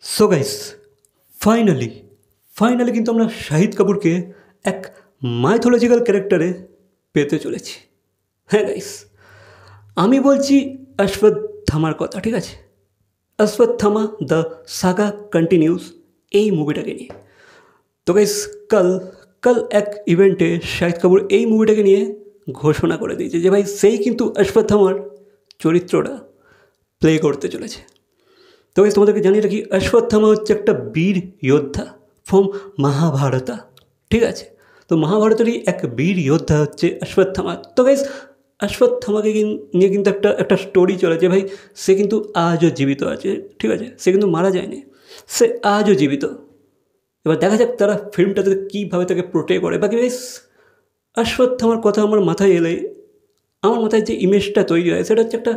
So guys, finally finally কিন্তু আমরা শাহিদ কাপুরকে এক মাইথোলজিক্যাল ক্যারেক্টারে পেতে চলেছি। হ্যাঁ গাইস, আমি বলছি অশ্বত্থামার কথা, ঠিক আছে? অশ্বত্থামা দ্য সাগা কন্টিনিউস, এই মুভিটাকে নিয়ে। তো গাইস, কাল কাল এক ইভেন্টে শাহিদ কাপুর এই মুভিটাকে নিয়ে ঘোষণা করে দিয়েছে যে ভাই সেই কিন্তু অশ্বত্থামার চরিত্রটা প্লে করতে চলেছে। তো গাইস, তোমাদেরকে জানিয়ে রাখি, অশ্বত্থামা হচ্ছে একটা বীর যোদ্ধা ফ্রম মহাভারতা, ঠিক আছে? তো মহাভারতেরই এক বীর যোদ্ধা হচ্ছে অশ্বত্থামা। তো গাইস, অশ্বত্থামাকে নিয়ে কিন্তু একটা স্টোরি চলে যে ভাই সে কিন্তু আজও জীবিত আছে, ঠিক আছে? সে কিন্তু মারা যায়নি, সে আজও জীবিত। এবার দেখা যাক তারা ফিল্মটাতে কীভাবে তাকে প্রোটে করে। বাকি গাইস, অশ্বত্থামার কথা আমার মাথায় এলে আমার মাথায় যে ইমেজটা তৈরি হয় সেটা হচ্ছে একটা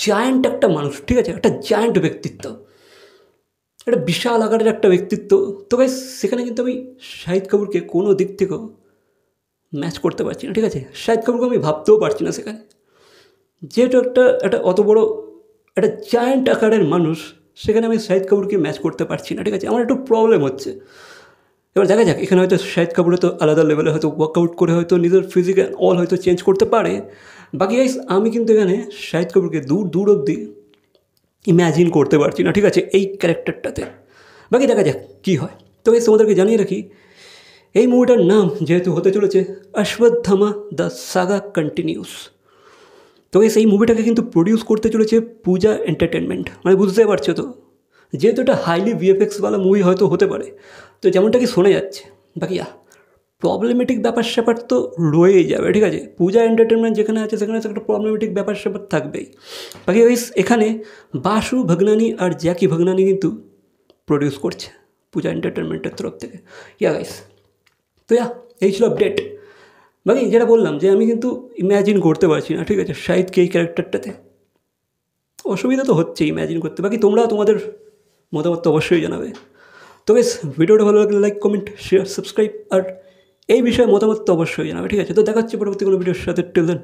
জায়ান্ট একটা মানুষ, ঠিক আছে? একটা জায়ান্ট ব্যক্তিত্ব, একটা বিশাল আকারের একটা ব্যক্তিত্ব। তো গাইস, সেখানে কিন্তু আমি শাহিদ কাপুরকে কোনো দিক থেকেও ম্যাচ করতে পারছি না, ঠিক আছে? শাহিদ কাপুরকে আমি ভাবতেও পারছি না সেখানে, যেহেতু একটা অত বড় একটা জায়ান্ট আকারের মানুষ, সেখানে আমি শাহিদ কাপুরকে ম্যাচ করতে পারছি না, ঠিক আছে? আমার একটু প্রবলেম হচ্ছে। এবার দেখা যাক, এখানে হয়তো শাহিদ কাপুর তো আলাদা লেভেলে হয়তো ওয়ার্কআউট করে হয়তো নিজের ফিজিক অল হয়তো চেঞ্জ করতে পারে। বাকি গাইস, আমি কিন্তু এখানে শাহিদ কাপুরকে দূর দূর অবধি ইম্যাজিন করতে পারছি না, ঠিক আছে, এই ক্যারেক্টারটাতে। বাকি দেখা যাক কী হয়। তো গাইস, তোমাদেরকে জানিয়ে রাখি, এই মুভিটার নাম যেহেতু হতে চলেছে অশ্বত্থামা দ্য সাগা কন্টিনিউস। তো গাইস, এই মুভিটাকে কিন্তু প্রডিউস করতে চলেছে পূজা এন্টারটেনমেন্ট, মানে বুঝতে পারছো তো, যেহেতু এটা হাইলি ভিএফএক্সওয়ালা মুভি হয়তো হতে পারে, তো যেমনটা কি শোনা যাচ্ছে। বাকি প্রবলেমেটিক ব্যাপার স্যাপার তো রয়েই যাবে, ঠিক আছে? পূজা এন্টারটেনমেন্ট যেখানে আছে সেখানে একটা প্রবলেমেটিক ব্যাপার স্যাপার থাকবেই। বাকি গাইস, এখানে বাসু ভগনানি আর জ্যাকি ভগনানি কিন্তু প্রডিউস করছে পূজা এন্টারটেনমেন্টের তরফ থেকে। গাইস, তো এই ছিল আপডেট। বাকি যেটা বললাম যে আমি কিন্তু ইম্যাজিন করতে পারছি না, ঠিক আছে, শাহিদকে এই ক্যারেক্টারটাতে। অসুবিধা তো হচ্ছে ইম্যাজিন করতে। বাকি তোমরা তোমাদের মতামত অবশ্যই জানাবে। তো বেশ, ভিডিওটা ভালো লাগলে লাইক, কমেন্ট, শেয়ার, সাবস্ক্রাইব, আর এই বিষয়ে মতামত তো অবশ্যই জানাবে, ঠিক আছে? তো দেখা হচ্ছে পরবর্তী কোনো ভিডিওর সাথে। Till then,